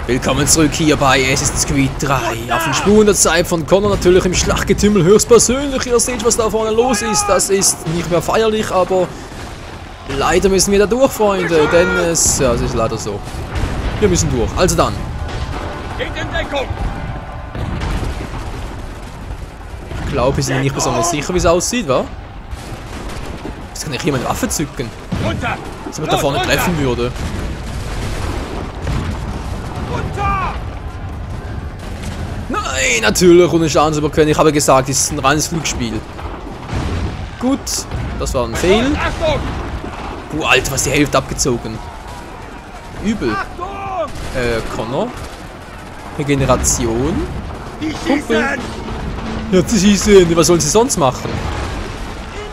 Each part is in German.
Willkommen zurück hier bei Assassin's Creed 3. Auf den Spuren der Zeit von Connor, natürlich im Schlachtgetümmel höchstpersönlich. Ihr seht, was da vorne los ist. Das ist nicht mehr feierlich, aber leider müssen wir da durch, Freunde. Denn es ist leider so. Wir müssen durch. Also dann. Geht in Deckung! Ich glaube, wir sind nicht besonders sicher, wie es aussieht, wa? Jetzt kann ich hier meine Waffe zücken. Runter! Dass man da vorne treffen würde. Runter! Nein, natürlich, ohne Chance überqueren. Ich habe gesagt, es ist ein reines Flugspiel. Gut, das war ein Fail. Achtung! Alter, was die Hälfte abgezogen. Übel. Achtung! Connor. Regeneration. Die schießen! Ja, die schießen. Was sollen sie sonst machen? In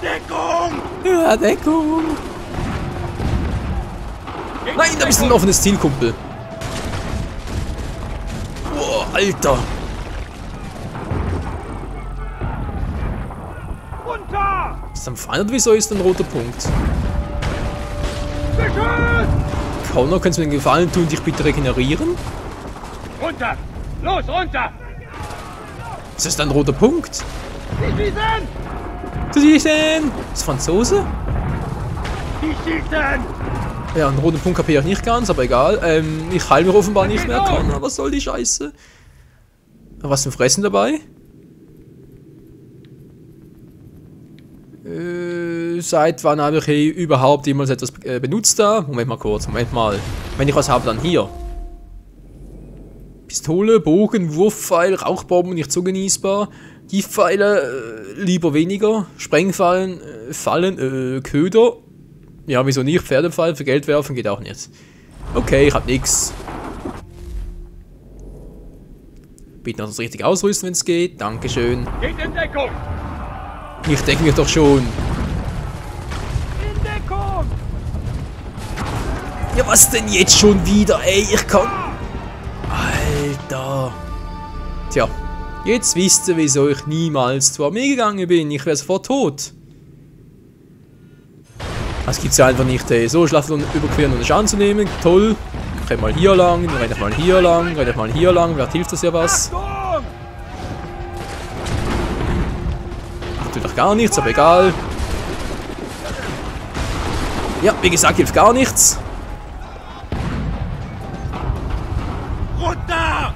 Deckung! Deckung! Ja, Deckung. Nein, da bist du ein offenes Ziel, Kumpel. Boah, Alter. Runter! Ist das am Feind oder wieso ist ein roter Punkt? Beschützt! Connor, kannst du mir den Gefallen tun, dich bitte regenerieren? Runter! Los, runter! Ist das ein roter Punkt? Die schießen! Du siehst ihn! Ist Franzose? Die schießen! Ja, einen roten Punkt kapiere ich nicht ganz, aber egal. Ich heile mir offenbar nicht mehr, Connor. Was soll die Scheiße? Was zum Fressen dabei? Seit wann habe ich hier überhaupt jemals etwas benutzt da? Moment mal kurz, Moment mal. Wenn ich was habe, dann hier. Pistole, Bogen, Wurfpfeil, Rauchbomben, nicht so genießbar. Giftpfeile, lieber weniger. Sprengfallen, Fallen, Köder. Ja, wieso nicht? Pferdepfeil für Geld werfen geht auch nicht. Okay, ich hab nix. Bitte noch das richtig ausrüsten, wenn es geht. Dankeschön. Geht in Deckung! Ich decke mich doch schon. In Deckung! Ja, was denn jetzt schon wieder, ey? Ich kann... Alter. Tja, jetzt wisst ihr, wieso ich niemals zur Armee gegangen bin. Ich wäre sofort tot. Das gibt's ja einfach nicht, ey. So Schlafen und überqueren ohne Schaden zu nehmen. Toll. Ich renn mal hier lang, dann renn ich mal hier lang, renn ich mal hier lang. Vielleicht hilft das ja was. Achtung! Tut doch gar nichts, aber egal. Ja, wie gesagt, hilft gar nichts. Runter!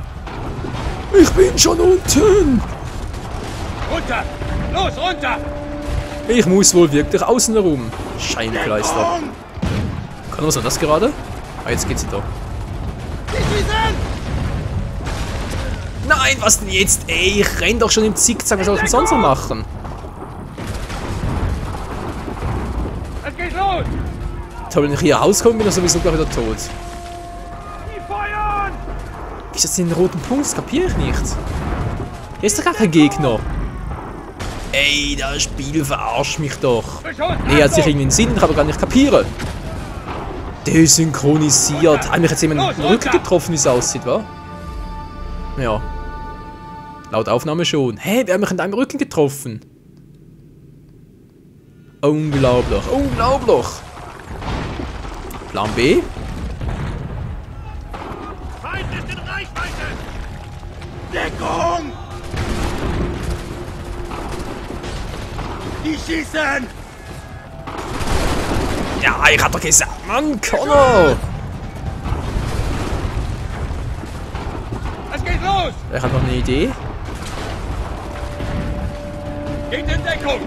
Ich bin schon unten. Runter! Los, runter! Ich muss wohl wirklich außen herum. Scheinkleister. Kann was war das gerade? Ah, jetzt geht's wieder. Die schießen! Nein, was denn jetzt? Ey, ich renn doch schon im Zickzack. Was soll ich denn sonst noch machen? Es geht los! Toll, wenn ich hier rauskomme, bin ich sowieso gleich wieder tot. Die feuern! Wie ist das denn den roten Punkt? Das kapiere ich nicht. Hier ist doch gar kein Gegner. Ey, das Spiel verarscht mich doch. Beschuss! Nee, hat sich irgendwie einen Sinn, ich aber gar nicht kapieren. Desynchronisiert. Hat mich jetzt jemand in den Rücken getroffen, wie es aussieht, wa? Ja. Laut Aufnahme schon. Hä, wer hat mich in deinem Rücken getroffen? Unglaublich, unglaublich. Plan B. Feind ist in Reichweite! Deckung! Die schießen! Ja, ich hab doch gesagt, Mann, Connor. Es geht los! Ich hab noch eine Idee. Geht in Deckung!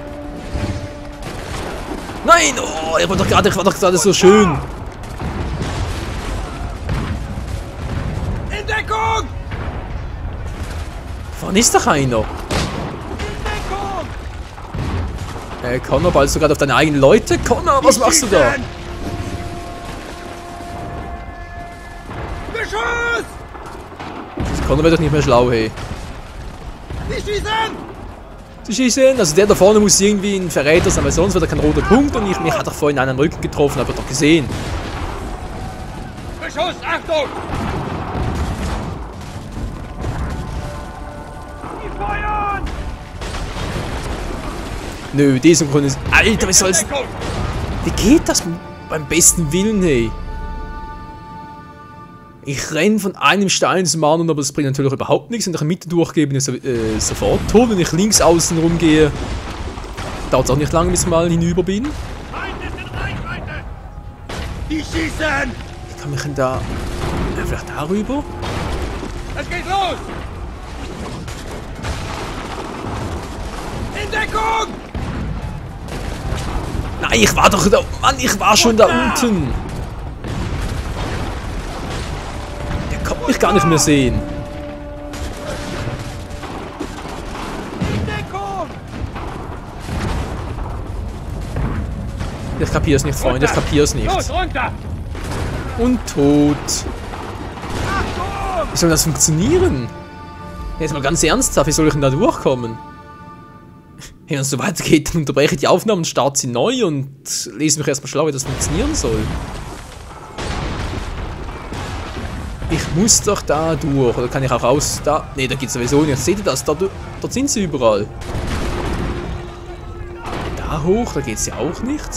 Nein, oh, ich war doch gerade so schön. In Deckung! Vorne ist doch einer. In Deckung! Connor, ballst du gerade auf deine eigenen Leute? Connor, was machst du da? Beschuss! Connor wird doch nicht mehr schlau, hey. Die schießen! Sie schießen, also der da vorne muss irgendwie ein Verräter sein, weil sonst wird er kein roter Punkt und mich hat doch vorhin einen Rücken getroffen, hab ich doch gesehen. Beschuss! Achtung! Die feuern! Nö, desynchronisiert. Alter, wie soll's. Wie geht das? Beim besten Willen, hey. Ich renne von einem Stein zum anderen, aber das bringt natürlich überhaupt nichts. Wenn ich in der Mitte durchgehe, bin ich sofort tot. Wenn ich links außen rumgehe, dauert es auch nicht lange, bis ich mal hinüber bin. Die schießen! Wie kann ich denn da... Ja, vielleicht darüber? Es geht los! In Deckung! Nein, ich war doch da... Mann, ich war schon da unten. Der kann mich gar nicht mehr sehen. In Deckung! Ich kapier's nicht, Freunde, ich kapier's nicht. Los, runter! Und tot. Achtung! Wie soll das funktionieren? Jetzt mal ganz ernsthaft, wie soll ich denn da durchkommen? Wenn es so weitergeht, dann unterbreche ich die Aufnahme und starte sie neu und lese mich erstmal schlau, wie das funktionieren soll. Ich muss doch da durch, oder kann ich auch raus? Da. Ne, da geht's sowieso nicht. Seht ihr das? Dort sind sie überall. Da hoch, da geht's ja auch nicht.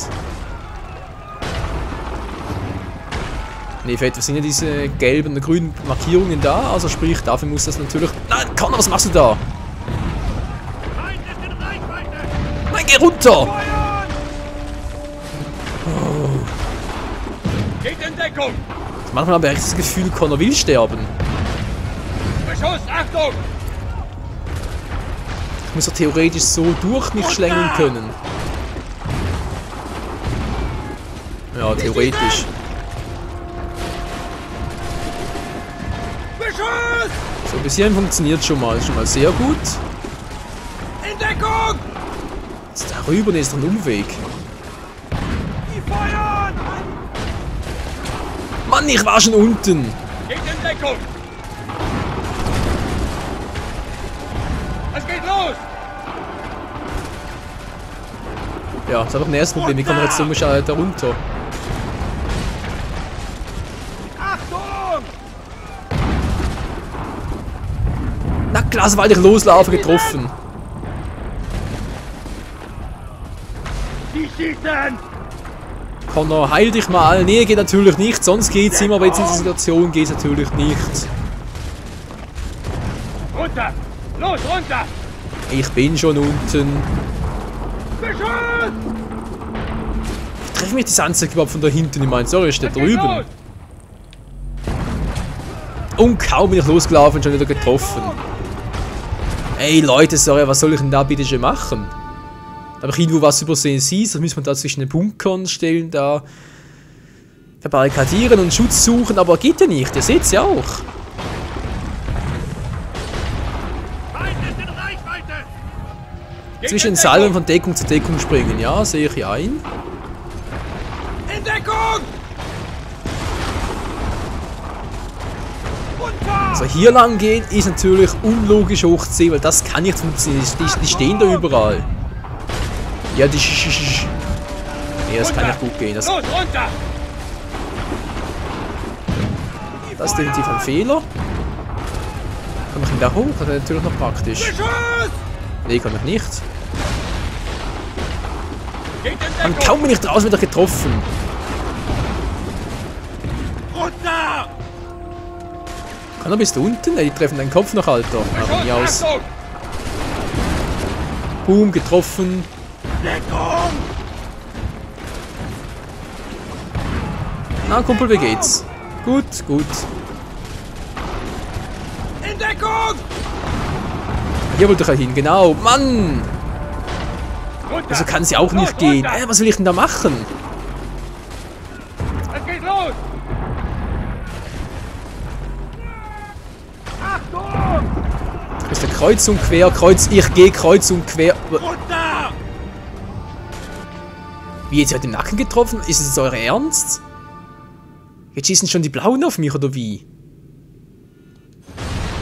Ne, Fett, was sind ja diese gelben und grünen Markierungen da? Also sprich, dafür muss das natürlich... Nein, Connor, was machst du da? Nein, geh runter! Oh. Geht in Deckung! Manchmal habe ich das Gefühl, Connor will sterben. Beschuss, Achtung! Ich muss doch theoretisch so durch mich schlängeln können. Ja, theoretisch. Beschuss! So, bis hierhin funktioniert schon mal. Ist schon mal sehr gut. In Deckung! Jetzt darüber, ist doch ein Umweg. Die feuern! Mann, ich war schon unten. Geht in Deckung! Es geht los! Ja, das war doch ein erstes Problem. Wie kommen wir jetzt da runter? Achtung! Na klar, sobald ich loslaufe, getroffen. Die schießen! Connor, heil dich mal. Nee, geht natürlich nicht. Sonst geht's immer, aber jetzt in dieser Situation geht's natürlich nicht. Runter! Los, runter! Ich bin schon unten. Beschuss! Ich treffe mich das Anzeige überhaupt von da hinten. Ich meine, sorry, steht drüben. Und kaum bin ich losgelaufen, schon wieder getroffen. Ey Leute, sorry, was soll ich denn da bitte schon machen? Aber ich irgendwo was übersehen siehst, dann müssen wir da zwischen den Bunkern stellen, da verbarrikadieren und Schutz suchen, aber geht ja nicht, ihr seht's ja auch. Zwischen den Seilen von Deckung zu Deckung springen, ja, sehe ich hier ein. In Deckung! Also hier lang gehen ist natürlich unlogisch hoch zu sehen, weil das kann nicht funktionieren, die stehen da überall. Ja, die nee, das kann nicht gut gehen. Das ist definitiv ein Fehler. Kann ich ihn da hoch? Das wäre natürlich noch praktisch. Nee, kann ich nicht. Man kaum bin ich draußen wieder getroffen. Kann er bis da unten? Nee, die treffen deinen Kopf noch, Alter. Aber nie aus. Boom, getroffen. Na, Kumpel, wie geht's? Gut, gut. In Deckung! Hier wollte ich ja hin, genau. Mann! Also kann es ja auch nicht gehen. Was will ich denn da machen? Es geht los! Achtung! Das ist der Kreuz und quer, ich gehe kreuz und quer. Runter! Wie, jetzt hat den Nacken getroffen? Ist es jetzt euer Ernst? Jetzt schießen schon die Blauen auf mich, oder wie?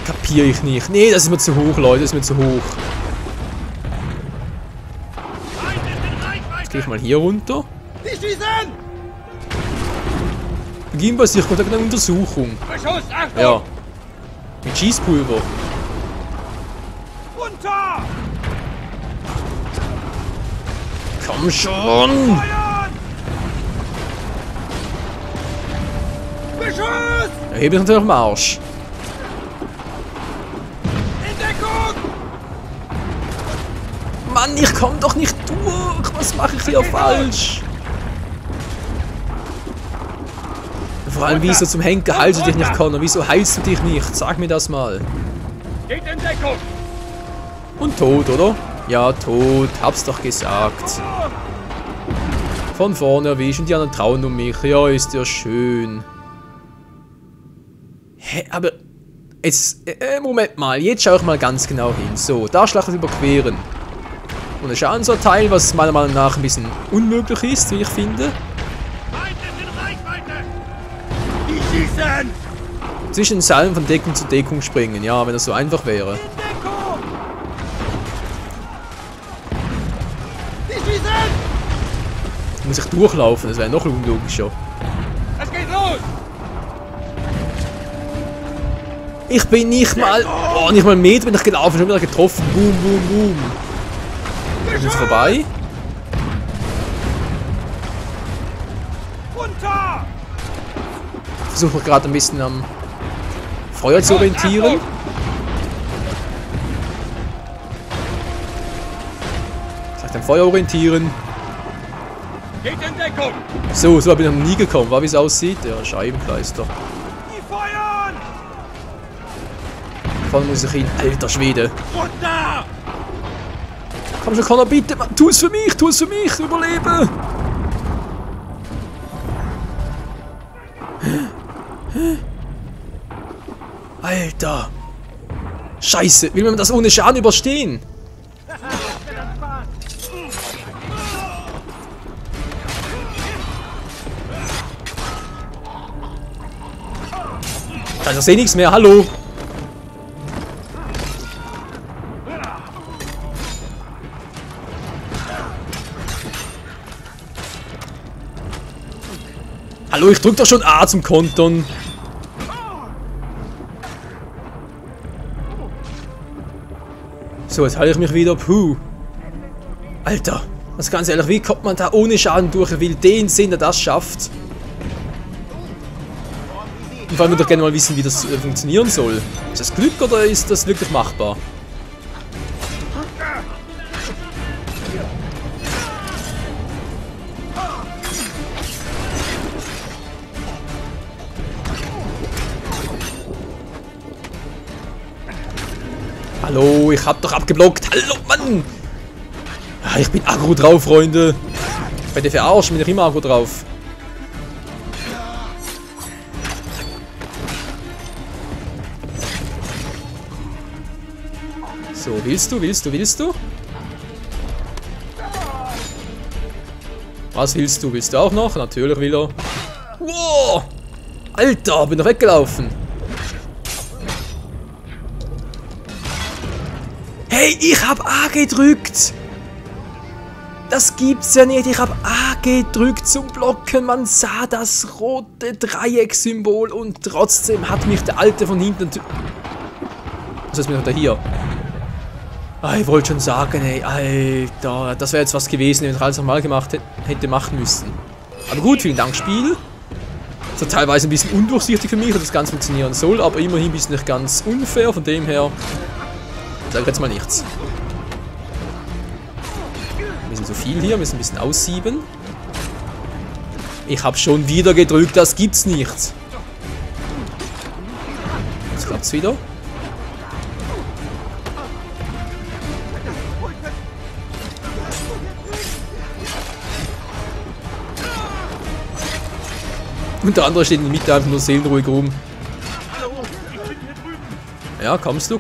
Kapiere ich nicht. Nee, das ist mir zu hoch, Leute, das ist mir zu hoch. Jetzt gehe ich mal hier runter. Die schießen! Beginn bei sich, kommt eine Untersuchung. Beschuss, Achtung! Ja. Mit Schießpulver. Runter! Komm schon! Feuern! Beschuss! Er hebt natürlich am Arsch. In Deckung! Mann, ich komm doch nicht durch. Was mache ich hier falsch? Vor allem, wieso zum Henker heilst du dich nicht, Connor? Wieso heilst du dich nicht? Sag mir das mal. Geht in Deckung! Und tot, oder? Ja, tot. Hab's doch gesagt. Von vorne erwischen, die anderen trauen um mich. Ja, ist ja schön. Hä, aber... Jetzt... Moment mal. Jetzt schau ich mal ganz genau hin. So, da Schlacht überqueren. Und das ist auch so ein Teil, was meiner Meinung nach ein bisschen unmöglich ist, wie ich finde. Die schießen! Zwischen Seilen von Deckung zu Deckung springen. Ja, wenn das so einfach wäre. In Deckung! Die schießen! Muss ich durchlaufen, das wäre noch unlogischer. Es geht los! Ich bin nicht mal... Oh, nicht mal einen Meter bin ich gelaufen, schon wieder getroffen. Boom, boom, boom. Ist jetzt vorbei? Runter! Ich versuche mich gerade ein bisschen am Feuer zu orientieren. Sagt am Feuer orientieren. Geht in Deckung! So bin ich noch nie gekommen. War wie es aussieht? Ja, Scheibenkleister. Die feuern! Vorne muss ich hin. Alter Schwede. Runter! Komm schon, Connor, bitte. Tu es für mich, überlebe. Alter. Scheiße, will man das ohne Schaden überstehen? Ich sehe nichts mehr, hallo. Hallo, ich drück doch schon A zum Kontern. So, jetzt halte ich mich wieder. Puh. Alter, also ganz ehrlich, wie kommt man da ohne Schaden durch? Ich will den sehen, der das schafft. Und vor allem würde ich gerne mal wissen, wie das funktionieren soll. Ist das Glück oder ist das wirklich machbar? Hallo, ich hab doch abgeblockt. Hallo, Mann! Ja, ich bin aggro drauf, Freunde. Bei der Verarschen bin ich immer aggro drauf. So, willst du? Was willst du? Willst du auch noch? Natürlich will er. Wow! Alter, bin doch weggelaufen. Hey, ich hab A gedrückt! Das gibt's ja nicht. Ich hab A gedrückt zum Blocken. Man sah das rote Dreieckssymbol und trotzdem hat mich der Alte von hinten... Was ist mir noch da hier? Ah, ich wollte schon sagen, ey, Alter, das wäre jetzt was gewesen, wenn ich alles nochmal gemacht hätte machen müssen. Aber gut, vielen Dank, Spiel. So teilweise ein bisschen undurchsichtig für mich, wie das Ganze funktionieren soll, aber immerhin ein bisschen nicht ganz unfair, von dem her sage ich jetzt mal nichts. Wir sind so viel hier, müssen ein bisschen aussieben. Ich habe schon wieder gedrückt, das gibt's nicht. Jetzt klappt's wieder. Und der andere steht in der Mitte einfach nur seelenruhig rum. Ja, kommst du?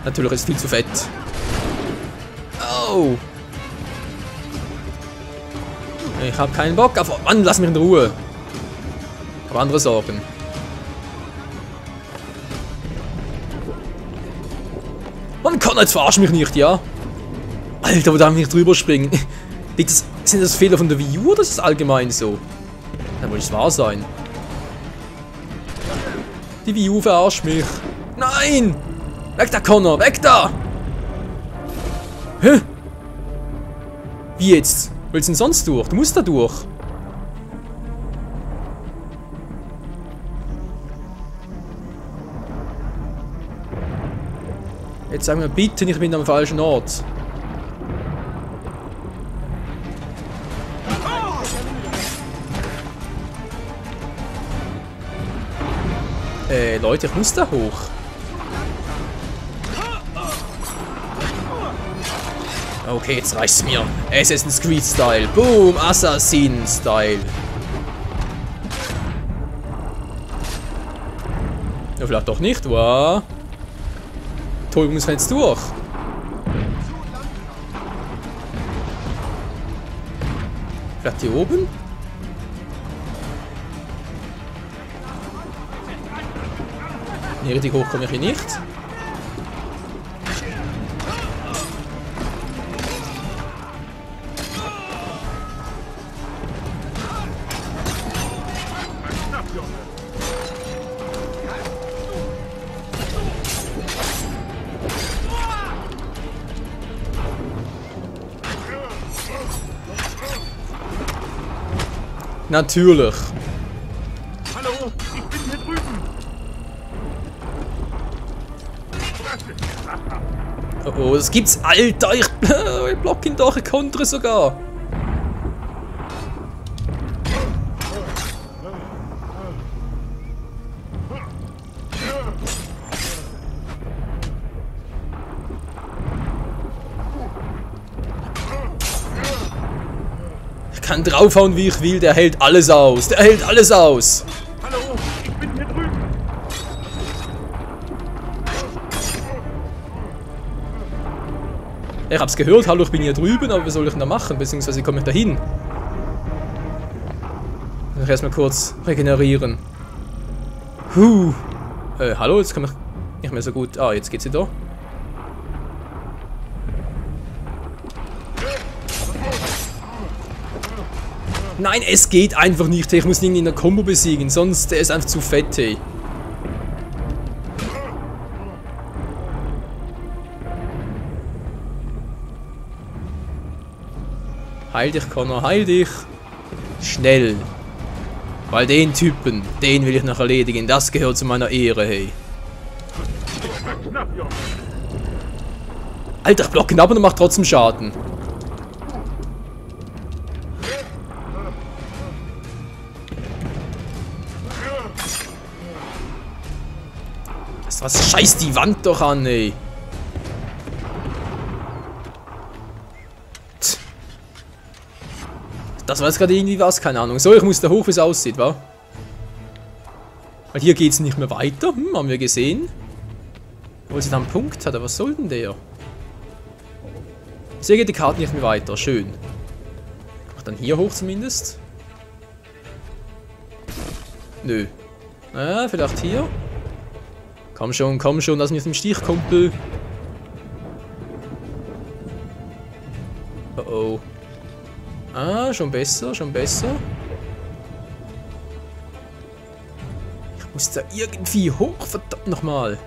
Natürlich ist es viel zu fett. Oh! Ich habe keinen Bock auf... Mann, lass mich in Ruhe! Ich habe andere Sorgen. Mann, Connor, jetzt verarsch mich nicht, ja? Alter, wo darf ich nicht drüber springen? Sind das Fehler von der Wii U oder ist das allgemein so? Dann will es wahr sein. Die Wii U verarscht mich. Nein! Weg da, Connor! Weg da! Hä? Wie jetzt? Willst du denn sonst durch? Du musst da durch. Jetzt sag mir bitte, ich bin am falschen Ort. Leute, ich muss da hoch. Okay, jetzt reicht's mir. Assassin's Creed Style. Boom, Assassin Style. Ja, vielleicht doch nicht, wa? Toll, muss jetzt durch. Vielleicht hier oben? Nee, richtig hoch komme ich hier nicht. Natürlich. Hallo, ich bin hier drüben. Oh, das gibt's, Alter. Ich block ihn doch, ich kontere sogar. Ich kann draufhauen, wie ich will. Der hält alles aus. Der hält alles aus. Hallo, ich bin hier drüben. Ich hab's gehört, hallo, ich bin hier drüben, aber was soll ich denn da machen? Beziehungsweise komme ich da hin? Ich erstmal kurz regenerieren. Hallo, jetzt komme ich nicht mehr so gut. Ah, jetzt geht's wieder. Nein, es geht einfach nicht. Ich muss ihn in der Combo besiegen, sonst der ist einfach zu fett, hey. Heil dich, Connor, heil dich. Schnell. Weil den Typen, den will ich noch erledigen. Das gehört zu meiner Ehre, hey. Alter, ich block knapp und macht trotzdem Schaden. Was scheißt die Wand doch an, ey. Das war jetzt gerade irgendwie was, keine Ahnung. So, ich muss da hoch, wie es aussieht, wa? Weil hier geht's nicht mehr weiter. Haben wir gesehen. Obwohl sie da einen Punkt hat, aber was soll denn der? So geht die Karte nicht mehr weiter, schön. Mach dann hier hoch zumindest. Nö. Vielleicht hier. Komm schon, lass mich aus dem Stich, Kumpel. Oh oh. Ah, schon besser, schon besser. Ich muss da irgendwie hoch, verdammt nochmal.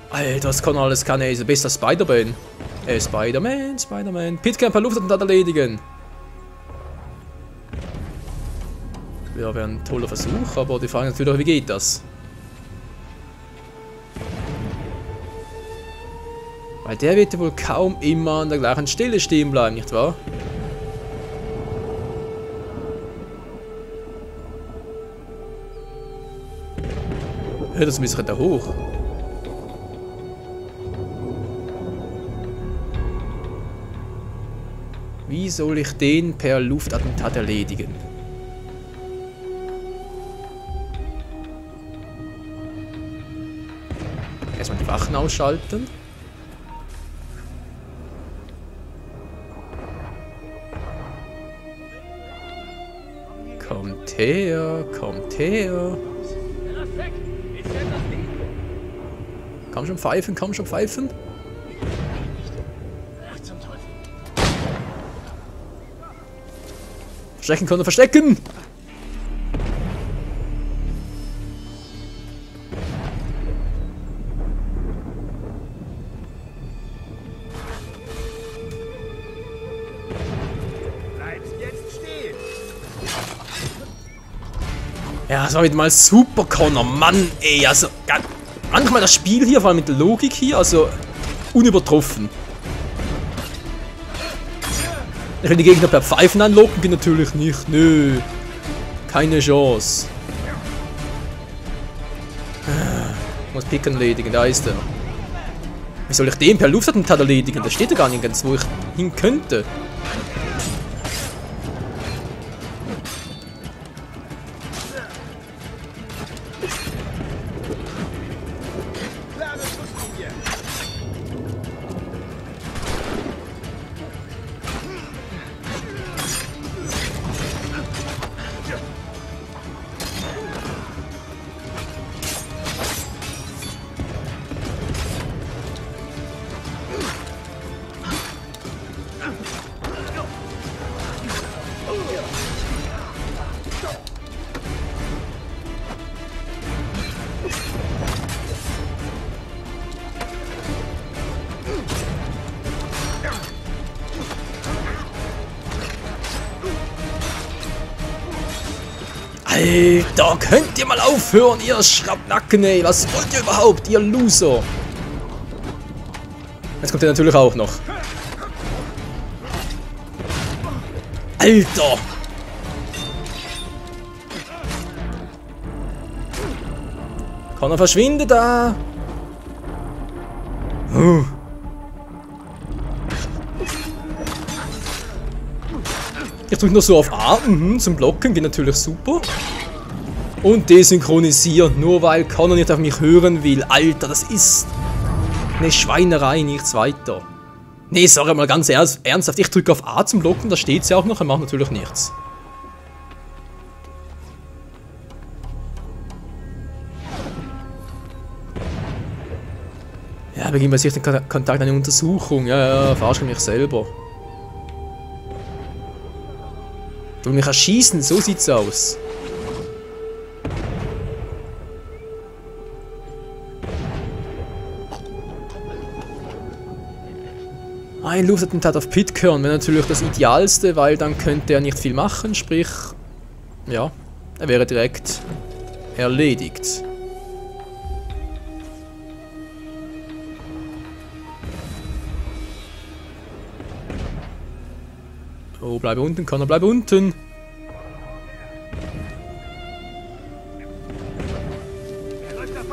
Alter, das kann alles, kann er. Bester Spider-Man. Spider-Man. Pitcamp per Luftattentat erledigen. Ja, wäre ein toller Versuch, aber die Frage ist natürlich, wie geht das? Weil der wird ja wohl kaum immer an der gleichen Stelle stehen bleiben, nicht wahr? Hör, das müssen wir da hoch. Wie soll ich den per Luftattentat erledigen? Erstmal die Wachen ausschalten. Kommt her, kommt her. Komm schon pfeifen, komm schon pfeifen. Verstecken können, verstecken! Ja, das war wieder mal super, Connor. Mann, ey, also... Manchmal das Spiel hier, vor allem mit der Logik hier, also... unübertroffen. Ich will die Gegner per Pfeifen anlocken, geht natürlich nicht. Nö. Keine Chance. Ich muss Picken erledigen, da ist er. Wie soll ich den per Luftattentat erledigen? Da steht ja gar nirgends, wo ich hin könnte. Alter, könnt ihr mal aufhören, ihr Schrapnacken, ey. Was wollt ihr überhaupt, ihr Loser? Jetzt kommt er natürlich auch noch. Alter! Connor, verschwinde da! Ich drücke nur so auf A, zum Blocken, geht natürlich super. Und desynchronisieren, nur weil Connor nicht auf mich hören will. Alter, das ist eine Schweinerei, nichts weiter. Nee, sorry, mal ganz ernsthaft. Ich drücke auf A zum Blocken, da steht es ja auch noch, er macht natürlich nichts. Ja, beginnen wir sich den Kontakt eine Untersuchung. Ja, verarsche mich selber. Du willst mich erschießen, so sieht's aus. Ein Luftattentat auf Pitcairn wäre natürlich das Idealste, weil dann könnte er nicht viel machen, sprich, ja, er wäre direkt erledigt. Oh, bleib unten, Connor, bleib unten.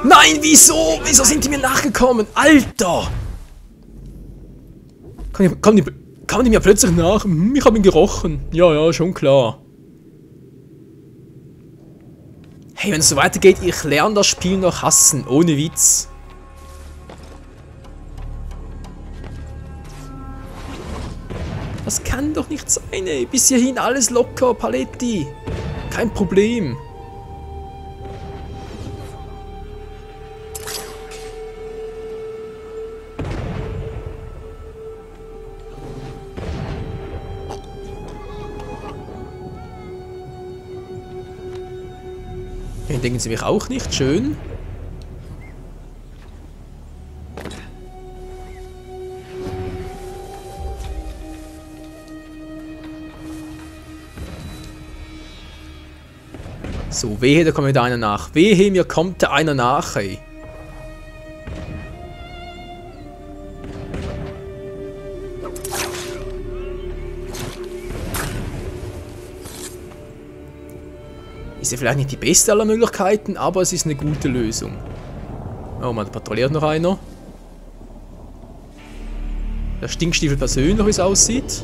Nein, wieso? Wieso sind die mir nachgekommen? Alter! Kamen die mir plötzlich nach? Ich habe ihn gerochen. Ja, schon klar. Hey, wenn es so weitergeht, ich lerne das Spiel noch hassen. Ohne Witz. Das kann doch nicht sein, ey. Bis hierhin alles locker, Paletti. Kein Problem. Denken Sie mich auch nicht schön? So, wehe, da kommt wieder einer nach. Wehe, mir kommt da einer nach, ey. Ist ja vielleicht nicht die beste aller Möglichkeiten, aber es ist eine gute Lösung. Oh, man patrouilliert noch einer. Der Stinkstiefel persönlich, wie es aussieht.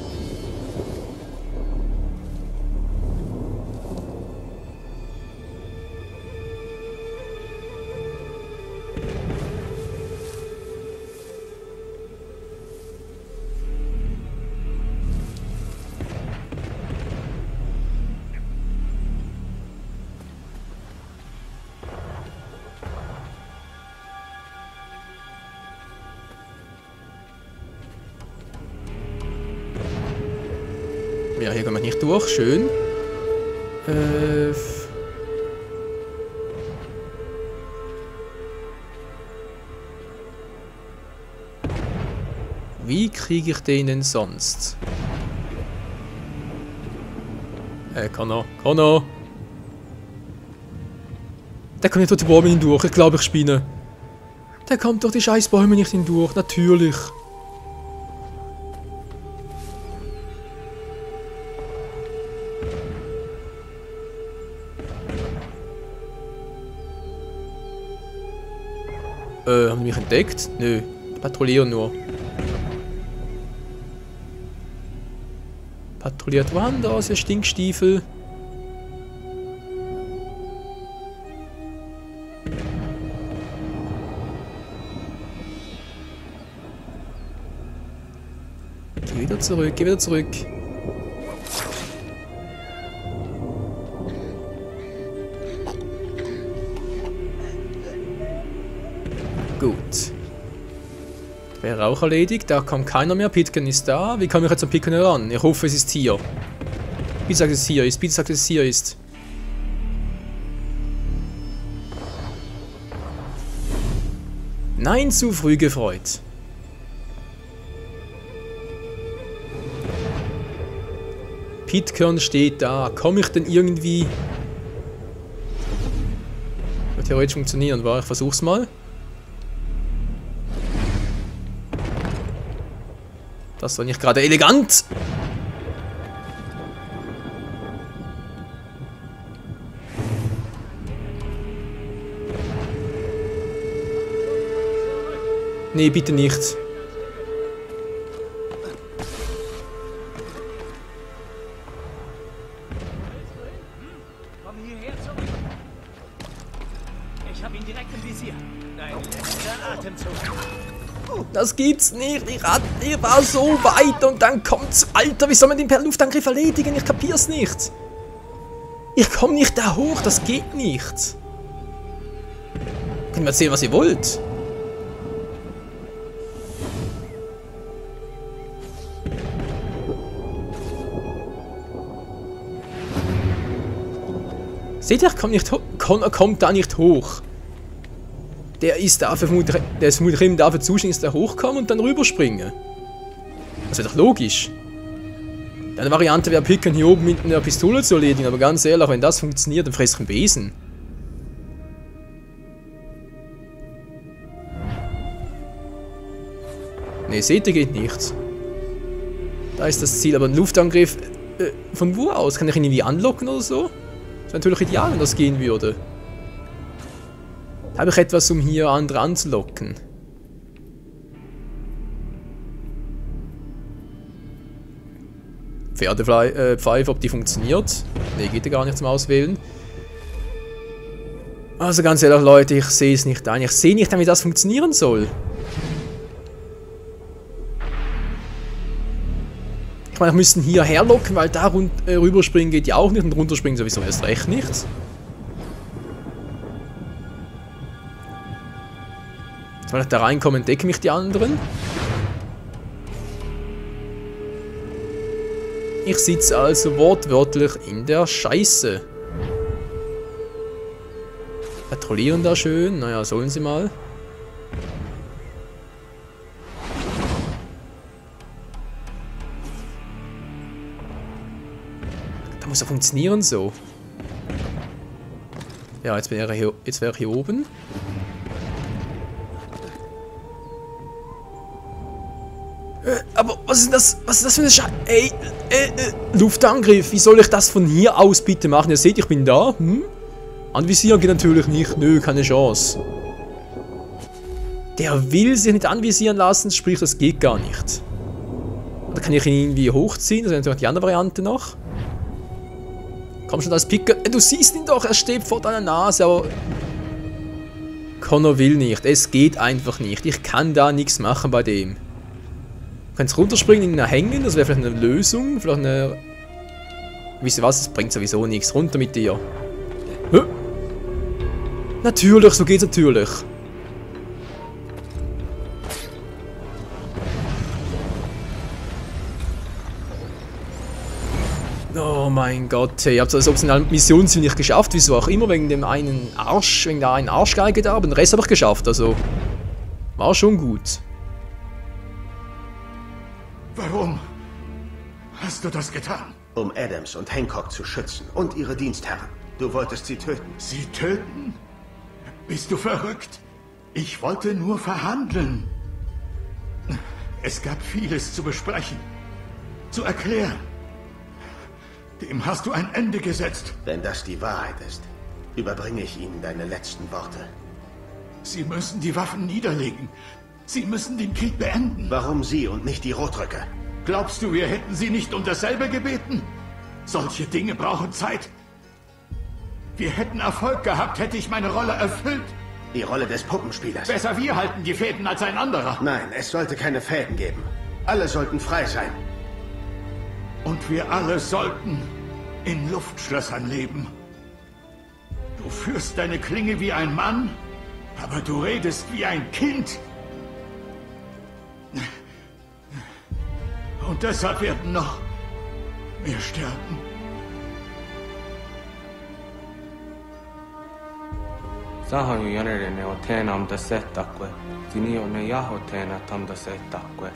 Ja, hier kommen wir nicht durch. Schön. Wie kriege ich den denn sonst? Connor. Der kommt nicht durch die Bäume hindurch. Ich glaube, ich spinne. Der kommt durch die scheiß Bäume nicht hindurch. Natürlich. Haben die mich entdeckt? Nö. Patrouillieren nur. Patrouilliert woanders, ihr Stinkstiefel. Geh wieder zurück, geh wieder zurück. Gut. Wäre auch erledigt, da kommt keiner mehr. Pitken ist da. Wie komme ich jetzt an Pitken ran? Ich hoffe, es ist hier. Bitte sagt, es hier ist. Bitte sagt, es hier ist. Nein, zu früh gefreut. Pitcairn steht da. Komme ich denn irgendwie... Wird theoretisch funktionieren, war ich versuch's mal. Das war nicht gerade elegant. Nee, bitte nicht. Komm hierher zurück. Ich habe ihn direkt im Visier. Dein letzter Atemzug. Das gibt's nicht. Ich war so weit und dann kommt's. Alter, wie soll man den per Luftangriff erledigen? Ich kapier's nicht. Ich komme nicht da hoch. Das geht nicht. Könnt ihr mir erzählen, was ihr wollt? Seht ihr, er kommt da nicht hoch. Der ist vermutlich eben dafür zuständig, dass er hochkommt und dann rüberspringen. Das wäre doch logisch. Eine Variante wäre Picken hier oben mit einer Pistole zu erledigen, aber ganz ehrlich, wenn das funktioniert, dann fress ich einen Besen. Ne, seht ihr, geht nicht. Da ist das Ziel, aber ein Luftangriff von wo aus? Kann ich ihn irgendwie anlocken oder so? Das wäre natürlich ideal, wenn das gehen würde. Habe ich etwas, um hier andere anzulocken? Pfeife, ob die funktioniert? Ne, geht ja gar nicht zum Auswählen. Also ganz ehrlich, Leute, ich sehe es nicht ein. Ich sehe nicht ein, wie das funktionieren soll. Ich meine, wir müssen hier herlocken, weil da rüberspringen geht ja auch nicht und runterspringen sowieso erst recht nicht. Weil ich da reinkomme, entdecken mich die anderen. Ich sitze also wortwörtlich in der Scheiße. Patrouillieren da schön. Naja, sollen sie mal. Da muss ja funktionieren so. Ja, jetzt wäre ich hier oben. Aber was ist das? Was ist das für eine Scheiße? Ey, Luftangriff. Wie soll ich das von hier aus bitte machen? Ihr seht, ich bin da. Anvisieren geht natürlich nicht. Nö, keine Chance. Der will sich nicht anvisieren lassen, sprich, das geht gar nicht. Oder kann ich ihn irgendwie hochziehen? Das wäre natürlich die andere Variante noch. Komm schon, als Picker. Du siehst ihn doch, er steht vor deiner Nase, aber... Connor will nicht. Es geht einfach nicht. Ich kann da nichts machen bei dem. Du kannst runterspringen, ihn hängen, das wäre vielleicht eine Lösung, vielleicht eine... Wisst ihr was, das bringt sowieso nichts. Runter mit dir. Hä? Natürlich, so geht's natürlich. Oh mein Gott, hey, ihr habt es in einer Missionsziel nicht geschafft, wieso auch immer, wegen dem einen Arsch, wegen der einen Arschgeige da, aber den Rest habe ich geschafft, also... War schon gut. Warum hast du das getan? Um Adams und Hancock zu schützen und ihre Dienstherren. Du wolltest sie töten. Sie töten? Bist du verrückt? Ich wollte nur verhandeln. Es gab vieles zu besprechen, zu erklären. Dem hast du ein Ende gesetzt. Wenn das die Wahrheit ist, überbringe ich Ihnen deine letzten Worte. Sie müssen die Waffen niederlegen. Sie müssen den Krieg beenden. Warum Sie und nicht die Rotröcke? Glaubst du, wir hätten sie nicht um dasselbe gebeten? Solche Dinge brauchen Zeit. Wir hätten Erfolg gehabt, hätte ich meine Rolle erfüllt. Die Rolle des Puppenspielers. Besser wir halten die Fäden als ein anderer. Nein, es sollte keine Fäden geben. Alle sollten frei sein. Und wir alle sollten in Luftschlössern leben. Du führst deine Klinge wie ein Mann, aber du redest wie ein Kind. Und deshalb werden noch mehr sterben. Sahan janere o tena am da setakwe. Tini o ne yaho tena tam da setakwe.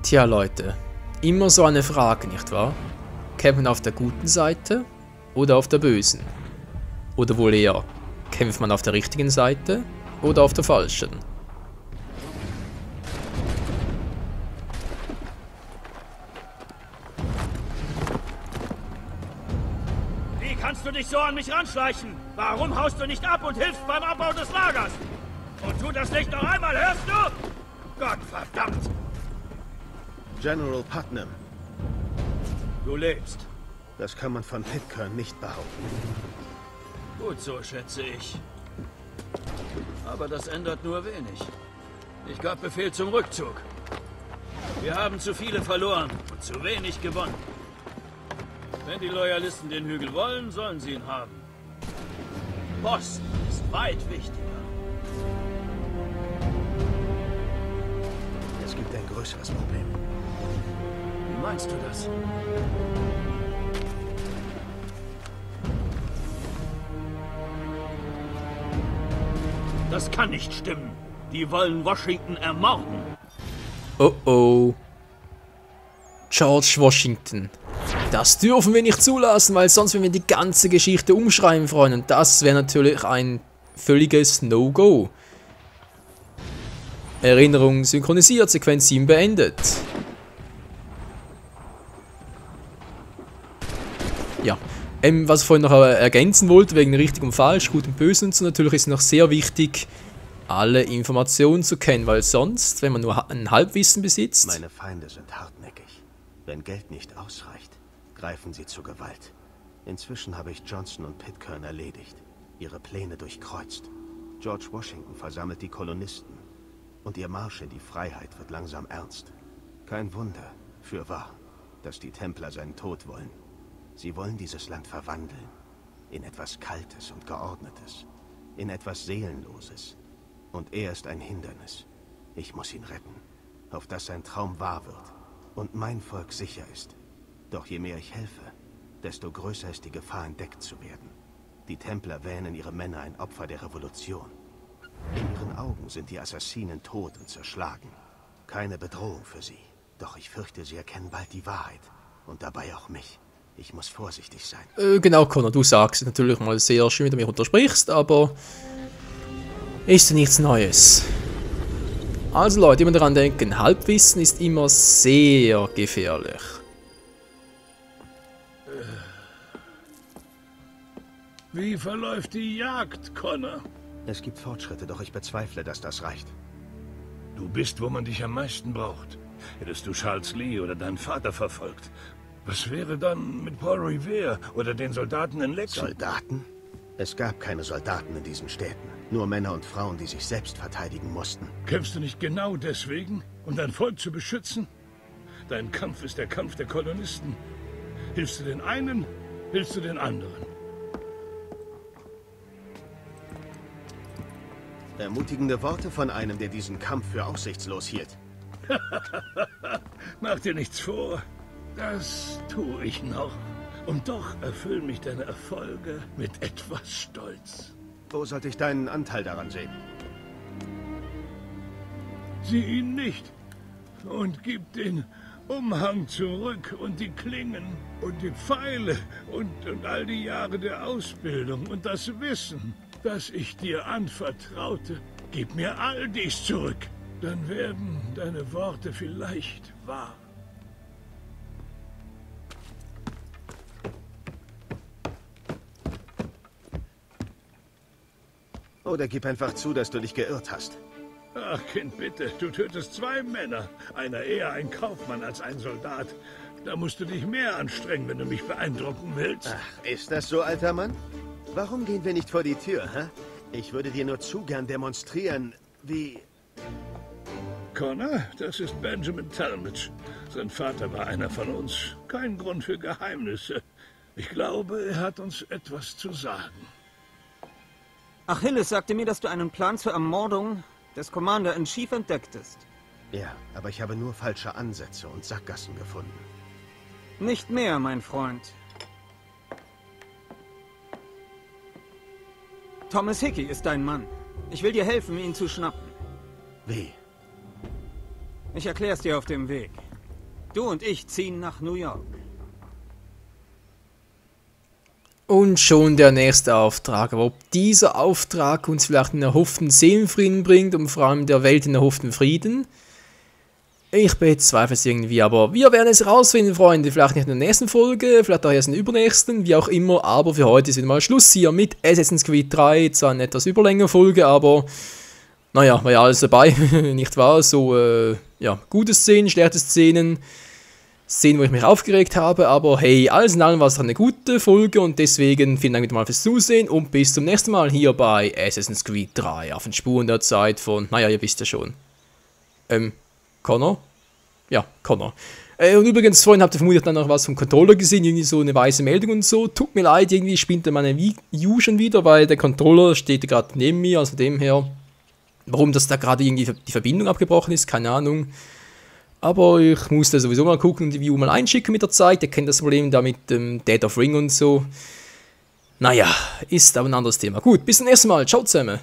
Tja, Leute, immer so eine Frage, nicht wahr? Kämpft man auf der guten Seite oder auf der bösen? Oder wohl eher, kämpft man auf der richtigen Seite oder auf der falschen? Wie kannst du dich so an mich ranschleichen? Warum haust du nicht ab und hilfst beim Abbau des Lagers? Und tu das nicht noch einmal, hörst du? Gott verdammt! General Putnam, Du lebst. das kann man von Pitcairn nicht behaupten. Gut so, schätze ich. Aber das ändert nur wenig. Ich gab Befehl zum Rückzug. Wir haben zu viele verloren und zu wenig gewonnen. Wenn die Loyalisten den Hügel wollen, sollen sie ihn haben. Boston ist weit wichtiger. Es gibt ein größeres Problem. Wie meinst du das? Das kann nicht stimmen. Die wollen Washington ermorden. Oh oh. George Washington. Das dürfen wir nicht zulassen, weil sonst werden wir die ganze Geschichte umschreiben, Freunde. Und das wäre natürlich ein völliges No-Go. Erinnerung synchronisiert, Sequenz 7 beendet. Ja, was ich vorhin noch ergänzen wollte, wegen richtig und falsch, gut und böse und so, natürlich ist noch sehr wichtig, alle Informationen zu kennen, weil sonst, wenn man nur ein Halbwissen besitzt... Meine Feinde sind hartnäckig. Wenn Geld nicht ausreicht, greifen sie zur Gewalt. Inzwischen habe ich Johnson und Pitcairn erledigt, ihre Pläne durchkreuzt. George Washington versammelt die Kolonisten und ihr Marsch in die Freiheit wird langsam ernst. Kein Wunder, fürwahr, dass die Templer seinen Tod wollen. Sie wollen dieses Land verwandeln in etwas Kaltes und Geordnetes, in etwas Seelenloses. Und er ist ein Hindernis. Ich muss ihn retten, auf dass sein Traum wahr wird und mein Volk sicher ist. Doch je mehr ich helfe, desto größer ist die Gefahr, entdeckt zu werden. Die Templer wähnen ihre Männer ein Opfer der Revolution. In ihren Augen sind die Assassinen tot und zerschlagen. Keine Bedrohung für sie. Doch ich fürchte, sie erkennen bald die Wahrheit. Und dabei auch mich. Ich muss vorsichtig sein. Genau, Connor, du sagst es natürlich mal sehr schön, wenn du mich untersprichst, aber ist nichts Neues. Also Leute, immer daran denken, Halbwissen ist immer sehr gefährlich. Wie verläuft die Jagd, Connor? Es gibt Fortschritte, doch ich bezweifle, dass das reicht. Du bist, wo man dich am meisten braucht. Hättest du Charles Lee oder deinen Vater verfolgt, was wäre dann mit Paul Revere oder den Soldaten in Lexington? Soldaten? Es gab keine Soldaten in diesen Städten. Nur Männer und Frauen, die sich selbst verteidigen mussten. Kämpfst du nicht genau deswegen, um dein Volk zu beschützen? Dein Kampf ist der Kampf der Kolonisten. Hilfst du den einen, hilfst du den anderen. Ermutigende Worte von einem, der diesen Kampf für aussichtslos hielt. Mach dir nichts vor. Das tue ich noch. Und doch erfüllen mich deine Erfolge mit etwas Stolz. Wo sollte ich deinen Anteil daran sehen? Sieh ihn nicht und gib den Umhang zurück und die Klingen und die Pfeile und all die Jahre der Ausbildung und das Wissen, das ich dir anvertraute. Gib mir all dies zurück, dann werden deine Worte vielleicht wahr. Oder gib einfach zu, dass du dich geirrt hast. Ach, Kind, bitte. Du tötest 2 Männer. Einer eher ein Kaufmann als ein Soldat. Da musst du dich mehr anstrengen, wenn du mich beeindrucken willst. Ach, ist das so, alter Mann? Warum gehen wir nicht vor die Tür, hä? Ich würde dir nur zu gern demonstrieren, wie... Connor, das ist Benjamin Talmadge. Sein Vater war einer von uns. Kein Grund für Geheimnisse. Ich glaube, er hat uns etwas zu sagen. Achilles sagte mir, dass du einen Plan zur Ermordung des Commander-in-Chief entdecktest. Ja, aber ich habe nur falsche Ansätze und Sackgassen gefunden. Nicht mehr, mein Freund. Thomas Hickey ist dein Mann. Ich will dir helfen, ihn zu schnappen. Wie? Ich erklär's dir auf dem Weg. Du und ich ziehen nach New York. Und schon der nächste Auftrag. Aber ob dieser Auftrag uns vielleicht einen erhofften Seelenfrieden bringt und vor allem der Welt einen erhofften Frieden? Ich bezweifle es irgendwie, aber wir werden es rausfinden, Freunde. Vielleicht nicht in der nächsten Folge, vielleicht auch erst in der übernächsten, wie auch immer. Aber für heute ist wieder mal Schluss hier mit Assassin's Creed 3. Zwar eine etwas überlängere Folge, aber naja, war ja alles dabei, nicht wahr? So, ja, gute Szenen, schlechte Szenen. Szenen, wo ich mich aufgeregt habe, aber hey, alles in allem war es eine gute Folge und deswegen vielen Dank wieder mal fürs Zusehen und bis zum nächsten Mal hier bei Assassin's Creed 3 auf den Spuren der Zeit von, naja, ihr wisst ja schon. Connor? Ja, Connor. Und übrigens, vorhin habt ihr vermutlich dann noch was vom Controller gesehen, irgendwie so eine weiße Meldung und so. Tut mir leid, irgendwie spinnt meine View schon wieder, weil der Controller steht gerade neben mir, also dem her. Warum das da gerade irgendwie die Verbindung abgebrochen ist, keine Ahnung. Aber ich musste sowieso mal gucken und die View mal einschicken mit der Zeit. Ihr kennt das Problem da mit dem Dead of Ring und so. Naja, ist aber ein anderes Thema. Gut, bis zum nächsten Mal. Ciao zusammen.